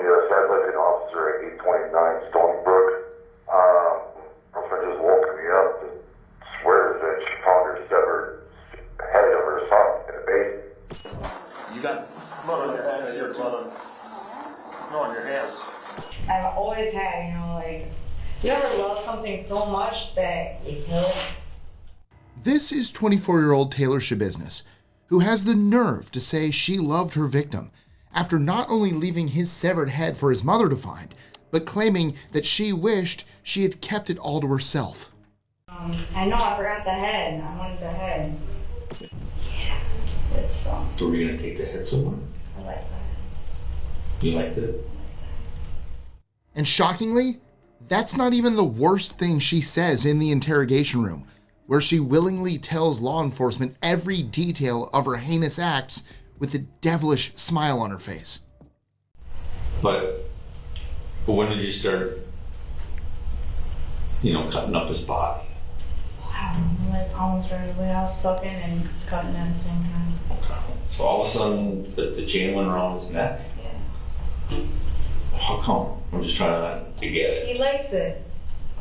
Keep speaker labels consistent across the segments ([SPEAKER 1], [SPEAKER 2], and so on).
[SPEAKER 1] Shad Thyrion officer at 829 Stony Brook. Girlfriend just woke me up and swears that she found her severed head of her son in the basement.
[SPEAKER 2] You got blood on your hands here, blood on your hands.
[SPEAKER 3] I've always had, like, you ever love something so much that you kill it?
[SPEAKER 4] This is 24-year-old Taylor Schabusiness, who has the nerve to say she loved her victim after not only leaving his severed head for his mother to find, but claiming that she wished she had kept it all to herself.
[SPEAKER 3] I know, I forgot the head. I wanted the head. Yeah, it's
[SPEAKER 5] So were you going to take the head somewhere?
[SPEAKER 3] I like that.
[SPEAKER 5] You liked it?
[SPEAKER 4] And shockingly, that's not even the worst thing she says in the interrogation room, where she willingly tells law enforcement every detail of her heinous acts with a devilish smile on her face.
[SPEAKER 5] But when did you start, cutting up his body?
[SPEAKER 3] I don't know, like almost right away. I was sucking and cutting at the same time.
[SPEAKER 5] Okay. So all of a sudden, the chain went around his neck?
[SPEAKER 3] Yeah.
[SPEAKER 5] How come? I'm just trying to get it.
[SPEAKER 3] He likes it.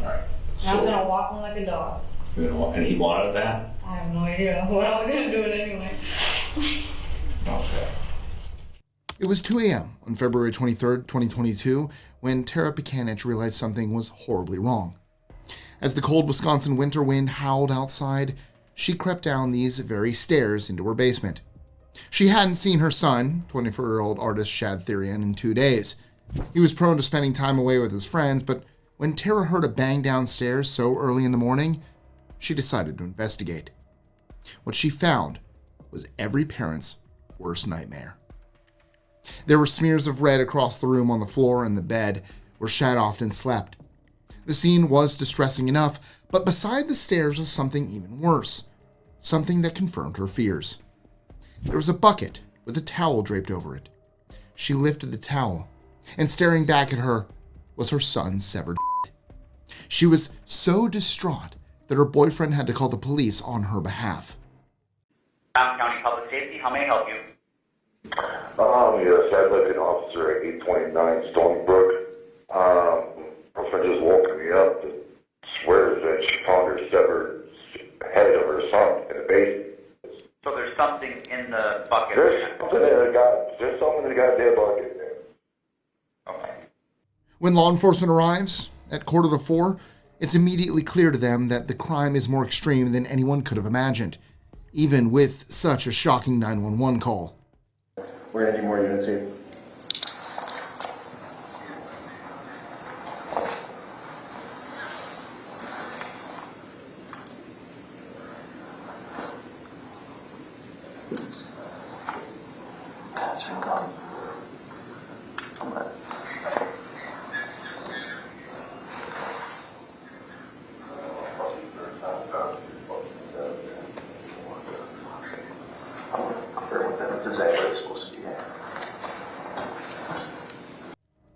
[SPEAKER 5] Alright.
[SPEAKER 3] And I was going to walk him like a dog.
[SPEAKER 5] And he wanted that?
[SPEAKER 3] I have no idea what I was going to do it anyway.
[SPEAKER 5] Okay.
[SPEAKER 4] It was 2 a.m. on February 23rd, 2022, when Tara Pakanich realized something was horribly wrong. As the cold Wisconsin winter wind howled outside, she crept down these very stairs into her basement. She hadn't seen her son, 24-year-old artist Shad Thyrion, in 2 days. He was prone to spending time away with his friends, but when Tara heard a bang downstairs so early in the morning, she decided to investigate. What she found was every parent's worst nightmare. There were smears of red across the room on the floor and the bed where Shad often slept. The scene was distressing enough, but beside the stairs was something even worse, something that confirmed her fears. There was a bucket with a towel draped over it. She lifted the towel, and staring back at her was her son's severed head. She was so distraught that her boyfriend had to call the police on her behalf.
[SPEAKER 6] County Public Safety, how may I help you?
[SPEAKER 1] Shad Thyrion officer at 829 Stony Brook. Girlfriend just woke me up and swears that she found her severed head of her son in the basement.
[SPEAKER 6] So there's something in the bucket.
[SPEAKER 1] There's something in the goddamn bucket, man.
[SPEAKER 6] Okay.
[SPEAKER 4] When law enforcement arrives at 3:45, it's immediately clear to them that the crime is more extreme than anyone could have imagined, even with such a shocking 911 call.
[SPEAKER 2] We're gonna need more units here. That's been gone.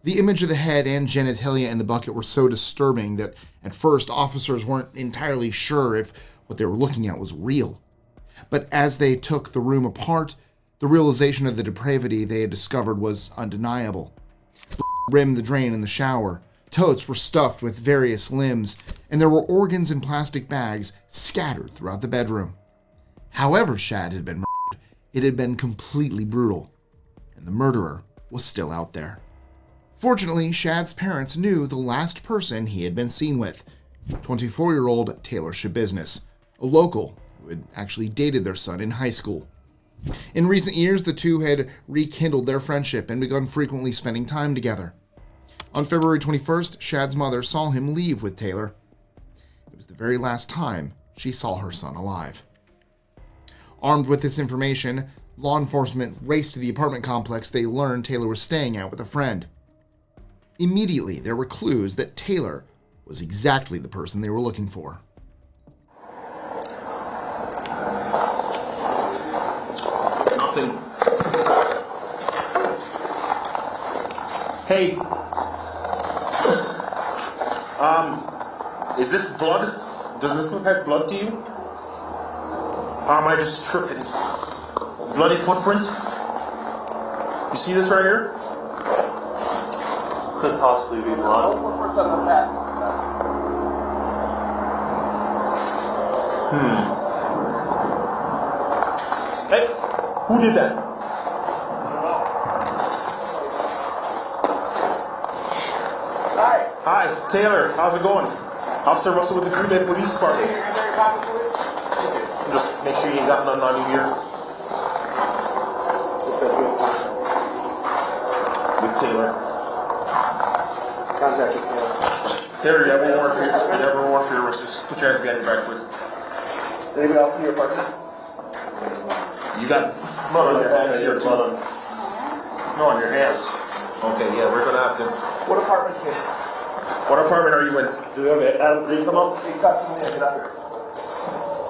[SPEAKER 4] The image of the head and genitalia in the bucket were so disturbing that at first officers weren't entirely sure if what they were looking at was real. But as they took the room apart, the realization of the depravity they had discovered was undeniable. Rimmed the drain in the shower, totes were stuffed with various limbs, and there were organs in plastic bags scattered throughout the bedroom. However Shad had been murdered, it had been completely brutal, and the murderer was still out there. Fortunately, Shad's parents knew the last person he had been seen with, 24-year-old Taylor Schabusiness, a local who had actually dated their son in high school. In recent years, the two had rekindled their friendship and begun frequently spending time together. On February 21st, Shad's mother saw him leave with Taylor. It was the very last time she saw her son alive. Armed with this information, law enforcement raced to the apartment complex they learned Taylor was staying at with a friend. Immediately, there were clues that Taylor was exactly the person they were looking for.
[SPEAKER 2] Nothing. Hey. Is this blood? Does this look like blood to you? Or am I just tripping? Bloody footprint? You see this right here? Could possibly be blood. Hey, who did that? Hi, Taylor. How's it going? Officer Russell with the Green Bay Police Department. Just make sure you ain't got nothing on you here. With Taylor.
[SPEAKER 7] Contact with Taylor.
[SPEAKER 2] Taylor, you have a warrant for your, arrest. Just put your hands behind your back, quick.
[SPEAKER 7] Anybody else in your apartment?
[SPEAKER 2] You got blood on your hands here, too. No, on your hands. Okay, yeah, we're gonna have to.
[SPEAKER 7] What apartment is it?
[SPEAKER 2] What apartment are you in?
[SPEAKER 7] Do we have Adam 3 come up? He got somebody to get up here.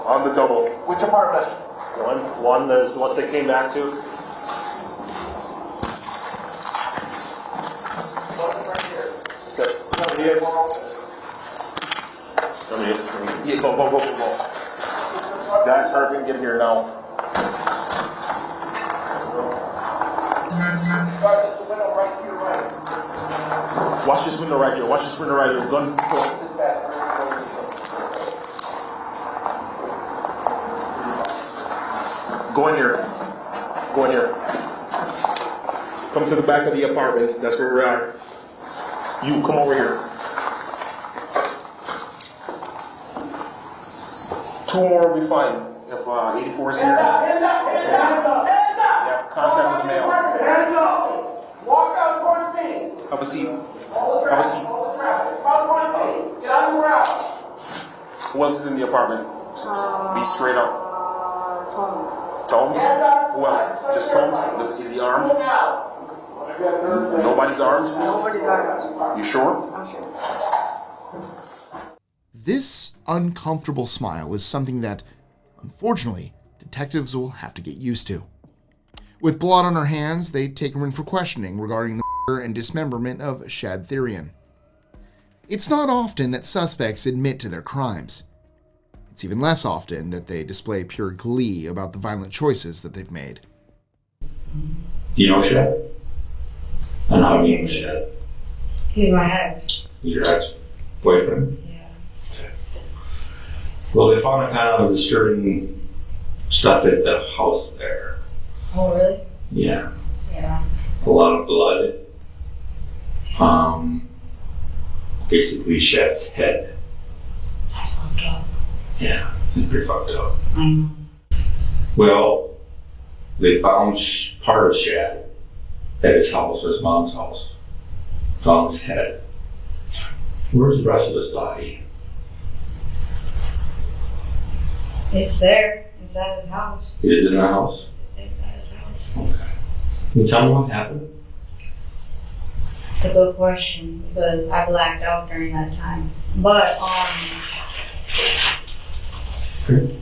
[SPEAKER 2] On the double.
[SPEAKER 7] Which apartment?
[SPEAKER 2] One is what they came back to. Yeah, go. Guys, hurry and get here now. Watch this window right here. Gun. Go in here. Come to the back of the apartment. That's where we are. You, come over here. 2 more will be fine. If 84 is here.
[SPEAKER 7] Hands up!
[SPEAKER 2] You have contact with the mail.
[SPEAKER 7] Hands up! Walk out towards me.
[SPEAKER 2] Have a seat.
[SPEAKER 7] All the traffic. Out towards me. Get out of the ground.
[SPEAKER 2] Who else is in the apartment? Be straight up. Tomes? Who else? Just Tomes? Is he armed? Nobody's armed?
[SPEAKER 8] Nobody's armed.
[SPEAKER 2] You sure?
[SPEAKER 8] I'm sure.
[SPEAKER 4] This uncomfortable smile is something that, unfortunately, detectives will have to get used to. With blood on her hands, they take her in for questioning regarding the murder and dismemberment of Shad Thyrion. It's not often that suspects admit to their crimes. It's even less often that they display pure glee about the violent choices that they've made.
[SPEAKER 5] Do you know Shad? And how do you know Shad?
[SPEAKER 3] He's my ex.
[SPEAKER 5] Your ex-boyfriend?
[SPEAKER 3] Yeah.
[SPEAKER 5] Well, they found a kind of disturbing stuff at the house there.
[SPEAKER 3] Oh, really?
[SPEAKER 5] Yeah.
[SPEAKER 3] Yeah.
[SPEAKER 5] A lot of blood. Basically Shad's head.
[SPEAKER 3] Fucked up.
[SPEAKER 5] Yeah, it's pretty fucked up.
[SPEAKER 3] I know.
[SPEAKER 5] Well, they found part of Shad at his house, his mom's house. Found his head. Where's the rest of his body?
[SPEAKER 3] It's there. It's at his house.
[SPEAKER 5] Is it in the house?
[SPEAKER 3] It's at his house.
[SPEAKER 5] Okay. Can you tell me what happened?
[SPEAKER 3] It's a good question because I blacked out during that time. But,
[SPEAKER 5] Okay.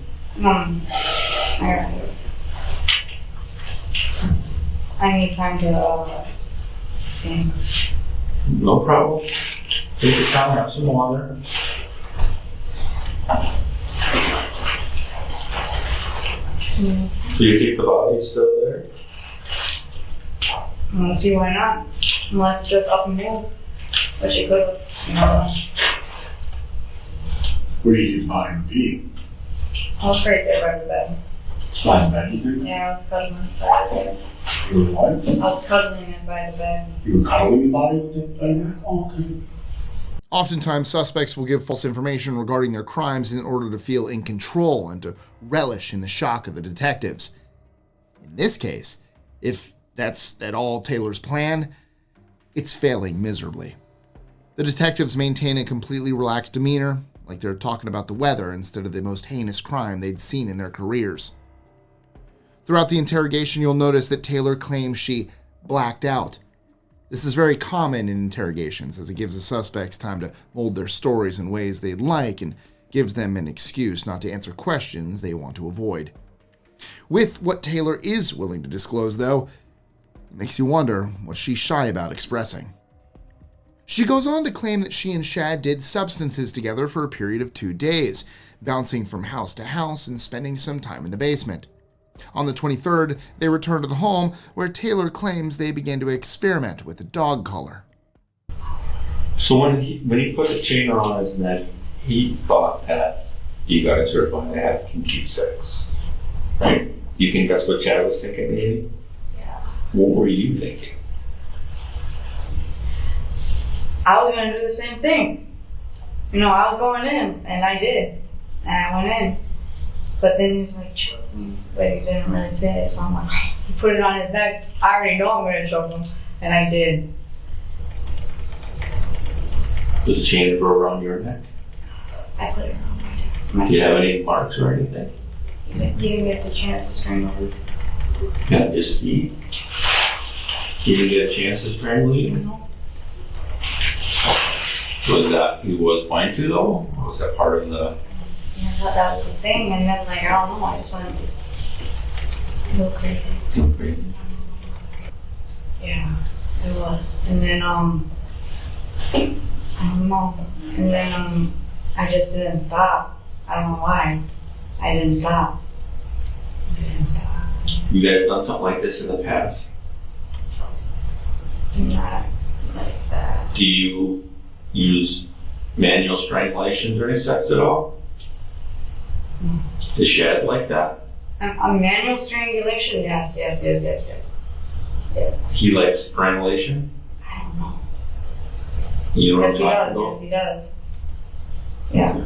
[SPEAKER 3] I need time to think.
[SPEAKER 5] No problem. Take your time, have some water. Do you think the body is still there?
[SPEAKER 3] Let's see why not. Unless it's just up and move, which it could, you know.
[SPEAKER 9] Where do you think mine would be?
[SPEAKER 3] I was right there by the bed.
[SPEAKER 9] Lying back, you think?
[SPEAKER 3] Yeah, I was cuddling it by the bed.
[SPEAKER 9] You were what?
[SPEAKER 3] I was cuddling it by the bed.
[SPEAKER 9] You were cuddling the body with it? Oh, okay.
[SPEAKER 4] Oftentimes, suspects will give false information regarding their crimes in order to feel in control and to relish in the shock of the detectives. In this case, if that's at all Taylor's plan, it's failing miserably. The detectives maintain a completely relaxed demeanor, like they're talking about the weather instead of the most heinous crime they'd seen in their careers. Throughout the interrogation, you'll notice that Taylor claims she blacked out. This is very common in interrogations, as it gives the suspects time to mold their stories in ways they'd like and gives them an excuse not to answer questions they want to avoid. With what Taylor is willing to disclose, though, it makes you wonder what she's shy about expressing. She goes on to claim that she and Shad did substances together for a period of 2 days, bouncing from house to house and spending some time in the basement. On the 23rd, they return to the home, where Taylor claims they began to experiment with a dog collar.
[SPEAKER 5] So when he put the chain around his neck, he thought that you guys were going to have kinky sex, right? You think that's what Chad was thinking, maybe?
[SPEAKER 3] Yeah.
[SPEAKER 5] What were you thinking?
[SPEAKER 3] I was gonna do the same thing. You know, I was going in, and I did. And I went in. But then he was like, choke me. But he didn't really say it, so I'm like, he put it on his neck. I already know I'm gonna choke him. And I did.
[SPEAKER 5] Was the chain ever around your neck?
[SPEAKER 3] I put it around my neck.
[SPEAKER 5] Do you have any marks or anything?
[SPEAKER 3] You didn't get the chance to strangle me.
[SPEAKER 5] Yeah, just you didn't get a chance to strangle you?
[SPEAKER 3] No.
[SPEAKER 5] Was that he was going to though? Or was that part of the?
[SPEAKER 3] Yeah, I thought that was the thing, and then like I don't know, I just went a little crazy. Yeah, it was. And then I don't know. And then I just didn't stop. I don't know why. I didn't stop.
[SPEAKER 5] You guys done something like this in the past?
[SPEAKER 3] Not like that.
[SPEAKER 5] Do you use manual strangulation during sex at all? Is Shad like that?
[SPEAKER 3] A manual strangulation? Yes.
[SPEAKER 5] He likes strangulation?
[SPEAKER 3] I don't know.
[SPEAKER 5] You know what I'm
[SPEAKER 3] Yes,
[SPEAKER 5] talking about?
[SPEAKER 3] he does. Yeah.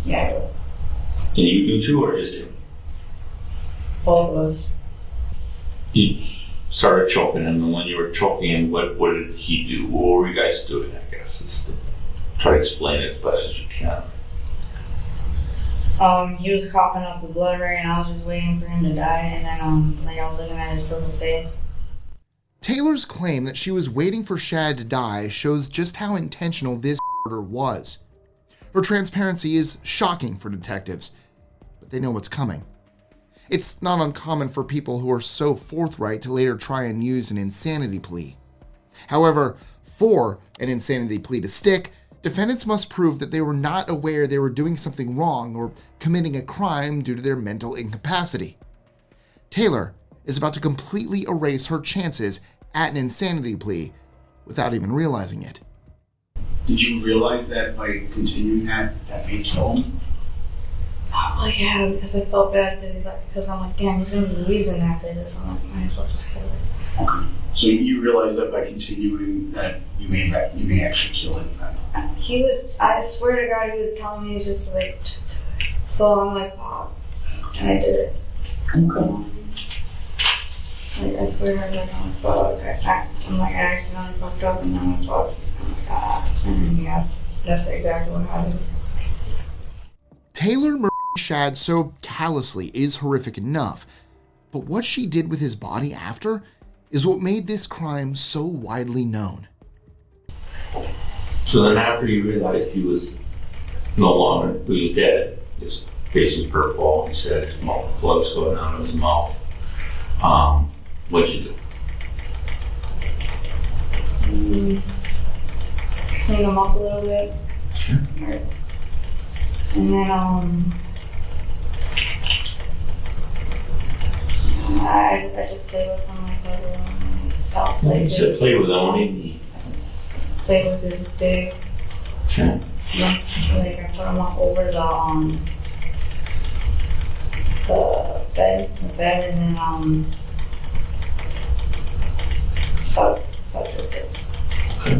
[SPEAKER 3] Yeah, he does.
[SPEAKER 5] And you do too, or just him?
[SPEAKER 3] Both of us.
[SPEAKER 5] You started choking him, and when you were choking him, what did he do? What were you guys doing, I guess? Try to explain it as best as you can.
[SPEAKER 3] He was coughing up the blood right, and I was just waiting for him to die, and then like I was looking at his purple face.
[SPEAKER 4] Taylor's claim that she was waiting for Shad to die shows just how intentional this murder was. Her transparency is shocking for detectives, but they know what's coming. It's not uncommon for people who are so forthright to later try and use an insanity plea. However, for an insanity plea to stick, defendants must prove that they were not aware they were doing something wrong or committing a crime due to their mental incapacity. Taylor is about to completely erase her chances at an insanity plea without even realizing it.
[SPEAKER 9] Did you realize that by continuing that may kill him?
[SPEAKER 3] Like, yeah, because I felt bad because I'm like, damn, he's gonna be losing after this. I'm like, might as well just kill it.
[SPEAKER 9] Okay. So you realize that by continuing that you may actually kill him.
[SPEAKER 3] He was, I swear to God, he was telling me just do it. So I'm like, wow. And I did it.
[SPEAKER 9] Okay.
[SPEAKER 3] Like, I swear to God, I'm like, fuck. I'm like, I accidentally fucked up, and then I'm like, fuck. I'm like, ah. And then, yeah, that's exactly what happened.
[SPEAKER 4] Taylor murdering Shad so callously is horrific enough, but what she did with his body after is what made this crime so widely known.
[SPEAKER 5] So then after you realized he was no longer, he was dead, his face was purple, he said his blood's going out of his mouth, what'd you do?
[SPEAKER 3] Clean him up a little bit.
[SPEAKER 5] Sure.
[SPEAKER 3] And then, I just played with him like that.
[SPEAKER 5] You said play with him, what do you mean?
[SPEAKER 3] Play with his dick.
[SPEAKER 5] Sure.
[SPEAKER 3] Yeah. Like I put him up over the bed, and then sucked with it.
[SPEAKER 5] Okay.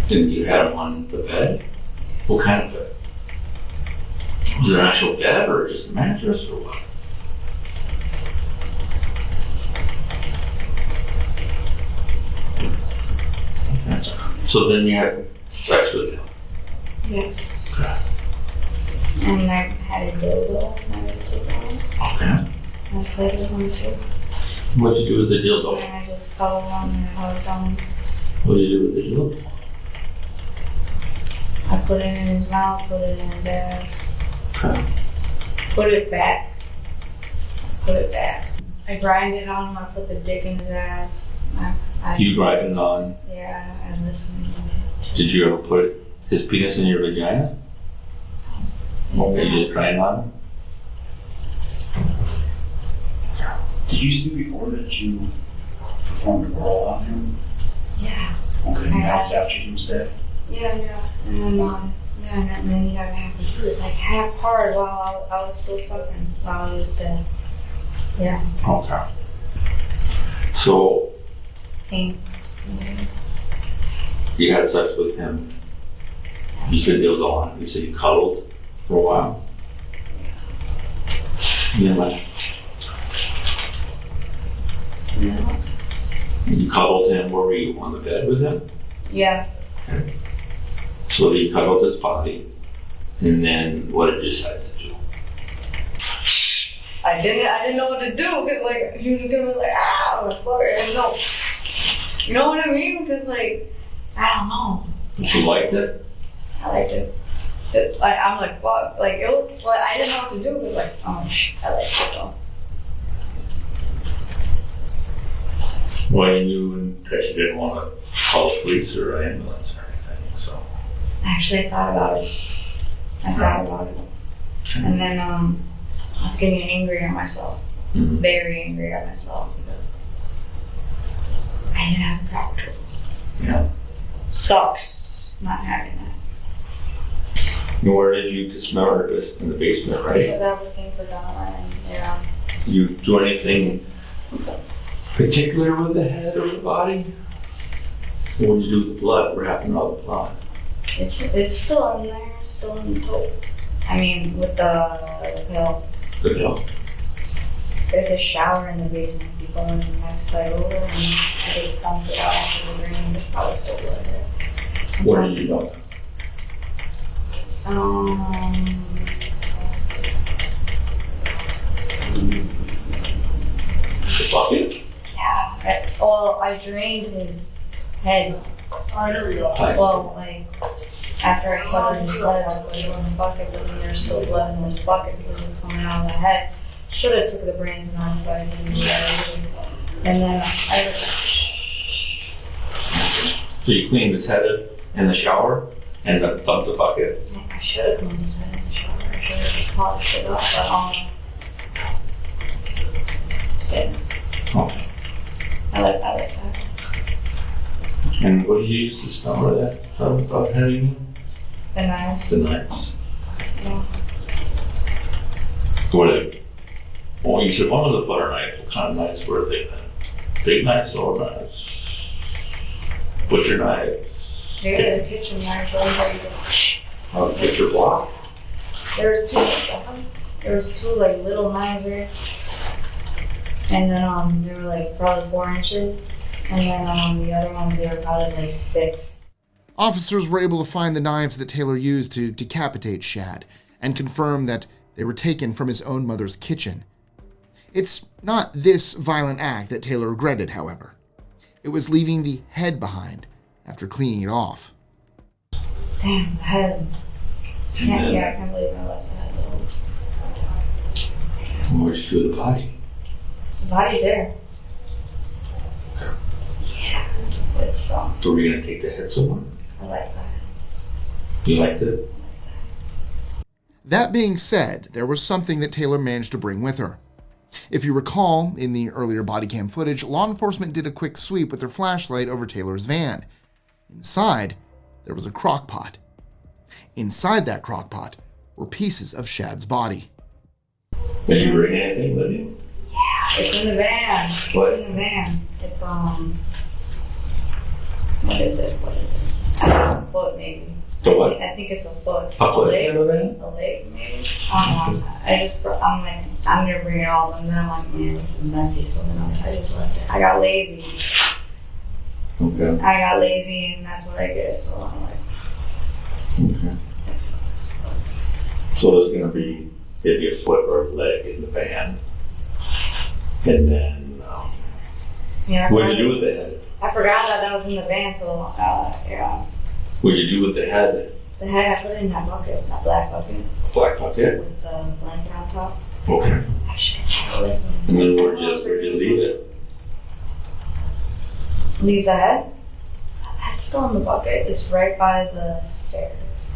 [SPEAKER 5] And you had him on the bed? What kind of bed? Was it an actual bed or just a mattress or what? Okay. So then you had sex with him?
[SPEAKER 3] Yes.
[SPEAKER 5] Okay.
[SPEAKER 3] And I had a dildo.
[SPEAKER 5] Okay.
[SPEAKER 3] I played with him too.
[SPEAKER 5] What'd you do with the dildo?
[SPEAKER 3] And I just cuddled him and hugged him.
[SPEAKER 5] What'd you do with the dildo?
[SPEAKER 3] I put it in his mouth, put it in his ass.
[SPEAKER 5] Okay.
[SPEAKER 3] Put it back. I grinded on him, I put the dick in his ass.
[SPEAKER 5] You grinded on?
[SPEAKER 3] Yeah, I listened.
[SPEAKER 5] Did you ever put his penis in your vagina? Or you just grind on him?
[SPEAKER 9] Did you see before that you performed a roll on him?
[SPEAKER 3] Yeah.
[SPEAKER 9] Okay, and that was after he was dead?
[SPEAKER 3] Yeah. And then he got half. He was like half hard while I was still sucking while he was dead. Yeah.
[SPEAKER 5] Okay. So,
[SPEAKER 3] Pain.
[SPEAKER 5] you had sex with him. You said they was on. You said you cuddled for a while. And then what?
[SPEAKER 3] Yeah.
[SPEAKER 5] You cuddled him. Where were you? On the bed with him?
[SPEAKER 3] Yeah.
[SPEAKER 5] Okay. So you cuddled his body. And then what did you decide to do?
[SPEAKER 3] I didn't know what to do because like he was gonna be like fuck it, I didn't know. You know what I mean? Because like I don't know.
[SPEAKER 5] You liked it?
[SPEAKER 3] I liked it. I'm like fuck. Like it was like I didn't know what to do because like I liked it though.
[SPEAKER 5] Well, you knew that you didn't want to call the police or ambulance or anything, so.
[SPEAKER 3] Actually, I thought about it. And then I was getting angry at myself. Very angry at myself because I didn't have a proper tool.
[SPEAKER 5] Yeah.
[SPEAKER 3] Sucks not having that.
[SPEAKER 5] And where did you dismember this? In the basement, right?
[SPEAKER 3] Because I was looking for Donna and yeah.
[SPEAKER 5] You do anything particular with the head or the body? What did you do with the blood? What happened to all the blood?
[SPEAKER 3] It's still in there, still in the tote. I mean, with the pill.
[SPEAKER 5] The pill?
[SPEAKER 3] There's a shower in the basement. You go in the next side over and I just dumped it out after the drain. There's probably still blood there.
[SPEAKER 5] Where did you dump it? The bucket?
[SPEAKER 3] Yeah. I drained his head.
[SPEAKER 7] Alright, here we go.
[SPEAKER 3] Well, like, after I covered his blood, I put it in the bucket, but then there's still blood in this bucket because it's coming out of the head. Should have took the brains out, but I didn't do that. And then
[SPEAKER 5] So you cleaned his head in the shower and then dumped the bucket?
[SPEAKER 3] I should have cleaned his head in the shower. I should have just polished it up, but yeah.
[SPEAKER 5] Okay.
[SPEAKER 3] I like that.
[SPEAKER 5] And what did you use to stomach that? About heading?
[SPEAKER 3] The knives.
[SPEAKER 5] The knives.
[SPEAKER 3] Yeah.
[SPEAKER 5] What are they? Well, you said one was a butter knife. What kind of knives were they then? Big knives or knives? Butcher knives?
[SPEAKER 3] They were the kitchen knives.
[SPEAKER 5] Butcher block?
[SPEAKER 3] There was two like little knives there. And then they were like probably 4 inches. And then the other ones, they were probably like 6.
[SPEAKER 4] Officers were able to find the knives that Taylor used to decapitate Shad and confirm that they were taken from his own mother's kitchen. It's not this violent act that Taylor regretted, however. It was leaving the head behind after cleaning it off.
[SPEAKER 3] Damn, the head. I can't believe I left the head alone.
[SPEAKER 5] Where'd you do the body?
[SPEAKER 3] The body's there. Yeah, it's
[SPEAKER 5] So were you going to take the head somewhere?
[SPEAKER 3] I like that.
[SPEAKER 5] You liked it?
[SPEAKER 4] That being said, there was something that Taylor managed to bring with her. If you recall, in the earlier body cam footage, law enforcement did a quick sweep with their flashlight over Taylor's van. Inside, there was a crock pot. Inside that crock pot were pieces of Shad's body.
[SPEAKER 5] Did you bring anything with you?
[SPEAKER 3] Yeah, it's in the van.
[SPEAKER 5] What?
[SPEAKER 3] It's in the van. It's what is it? I don't know, a foot maybe.
[SPEAKER 5] The what?
[SPEAKER 3] I think it's a foot.
[SPEAKER 5] A foot in the van?
[SPEAKER 3] A leg maybe. I don't know. I'm like, I'm gonna bring it all, and then I'm like, man, this is messy. So then I just left it. I got lazy.
[SPEAKER 5] Okay.
[SPEAKER 3] I got lazy, and that's what I did. So I'm like,
[SPEAKER 5] Okay. So there's going to be maybe a foot or a leg in the van. And then,
[SPEAKER 3] yeah.
[SPEAKER 5] what did you do with the head?
[SPEAKER 3] I forgot that was in the van, so yeah.
[SPEAKER 5] What did you do with the head?
[SPEAKER 3] The head, I put it in that bucket, that black bucket.
[SPEAKER 5] Black bucket?
[SPEAKER 3] With the blanket on top.
[SPEAKER 5] Okay.
[SPEAKER 3] Actually,
[SPEAKER 5] And then where'd you leave it?
[SPEAKER 3] Leave the head? The head's still in the bucket. It's right by the stairs.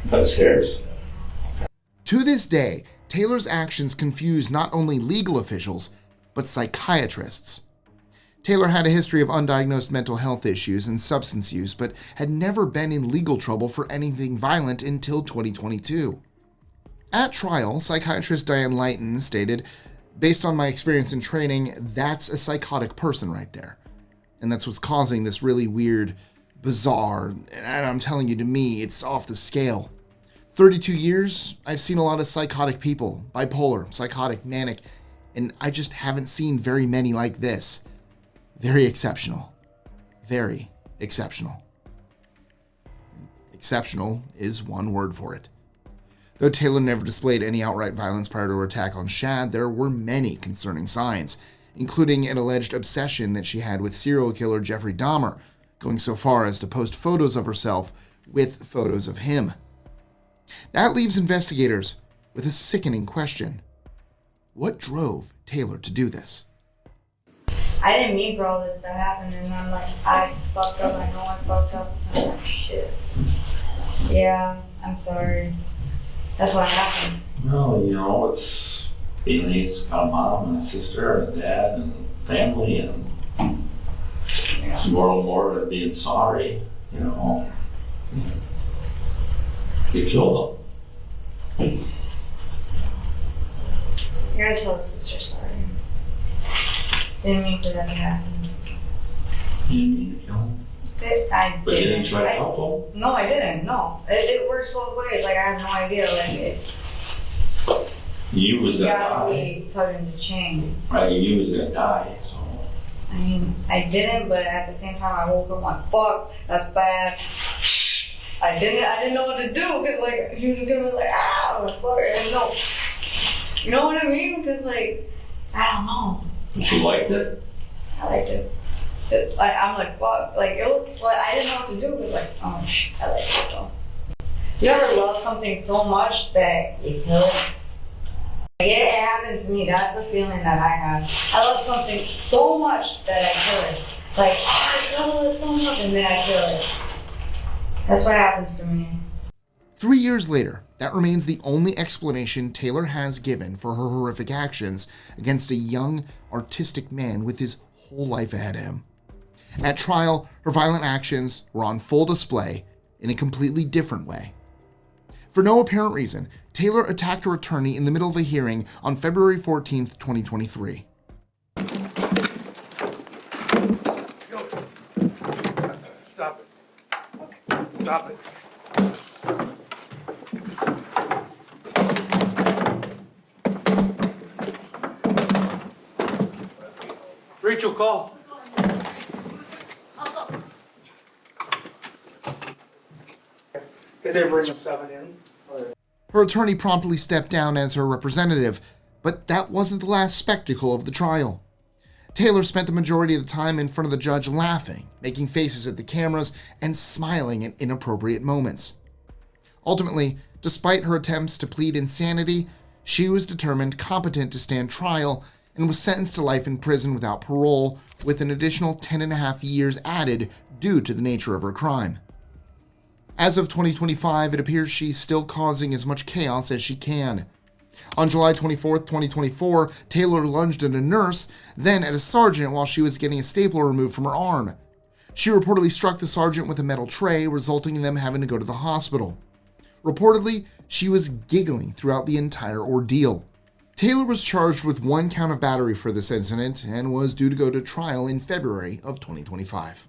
[SPEAKER 5] By the stairs?
[SPEAKER 4] To this day, Taylor's actions confuse not only legal officials, but psychiatrists. Taylor had a history of undiagnosed mental health issues and substance use, but had never been in legal trouble for anything violent until 2022. At trial, psychiatrist Diane Leighton stated, "Based on my experience and training, that's a psychotic person right there. And that's what's causing this really weird, bizarre, and I'm telling you, to me, it's off the scale. 32 years, I've seen a lot of psychotic people, bipolar, psychotic, manic, and I just haven't seen very many like this. Very exceptional. Very exceptional." Exceptional is one word for it. Though Taylor never displayed any outright violence prior to her attack on Shad, there were many concerning signs, including an alleged obsession that she had with serial killer Jeffrey Dahmer, going so far as to post photos of herself with photos of him. That leaves investigators with a sickening question. What drove Taylor to do this?
[SPEAKER 3] I didn't mean for all this to happen, and I'm like, I fucked up, I know I fucked up. I'm like, shit. Yeah, I'm sorry. That's what happened.
[SPEAKER 5] Well, it's feelings, got a mom and a sister and a dad and family, and more and more of being sorry, You killed them.
[SPEAKER 3] You gotta tell the sister sorry. Didn't mean for that to happen.
[SPEAKER 5] You didn't mean to kill them?
[SPEAKER 3] I
[SPEAKER 5] But you didn't try to help them?
[SPEAKER 3] No, I didn't. No. It works both ways. Like, I have no idea. Like,
[SPEAKER 5] You was
[SPEAKER 3] you
[SPEAKER 5] gonna
[SPEAKER 3] gotta
[SPEAKER 5] die.
[SPEAKER 3] be put into change.
[SPEAKER 5] Right, you was gonna die, so.
[SPEAKER 3] I mean, I didn't, but at the same time, I woke up like, fuck, that's bad. I didn't know what to do, because, like, he was gonna be like, fuck, I didn't know. You know what I mean? Because, like, I don't know.
[SPEAKER 5] But you liked it?
[SPEAKER 3] I liked it. I'm like, fuck. Like, it was, like, I didn't know what to do, but, like, I like it, though. You ever love something so much that you kill it? Like, it happens to me. That's the feeling that I have. I love something so much that I kill it. Like, I love it so much, and then I kill it. That's what happens to me.
[SPEAKER 4] 3 years later, that remains the only explanation Taylor has given for her horrific actions against a young, artistic man with his whole life ahead of him. At trial, her violent actions were on full display in a completely different way. For no apparent reason, Taylor attacked her attorney in the middle of a hearing on February 14th, 2023.
[SPEAKER 7] Stop it. Stop it. Rachel, call. Is they bringing 7 in?
[SPEAKER 4] Her attorney promptly stepped down as her representative, but that wasn't the last spectacle of the trial. Taylor spent the majority of the time in front of the judge laughing, making faces at the cameras, and smiling at inappropriate moments. Ultimately, despite her attempts to plead insanity, she was determined competent to stand trial and was sentenced to life in prison without parole, with an additional 10.5 years added due to the nature of her crime. As of 2025, it appears she's still causing as much chaos as she can. On July 24th, 2024, Taylor lunged at a nurse, then at a sergeant while she was getting a stapler removed from her arm. She reportedly struck the sergeant with a metal tray, resulting in them having to go to the hospital. Reportedly, she was giggling throughout the entire ordeal. Taylor was charged with 1 count of battery for this incident and was due to go to trial in February of 2025.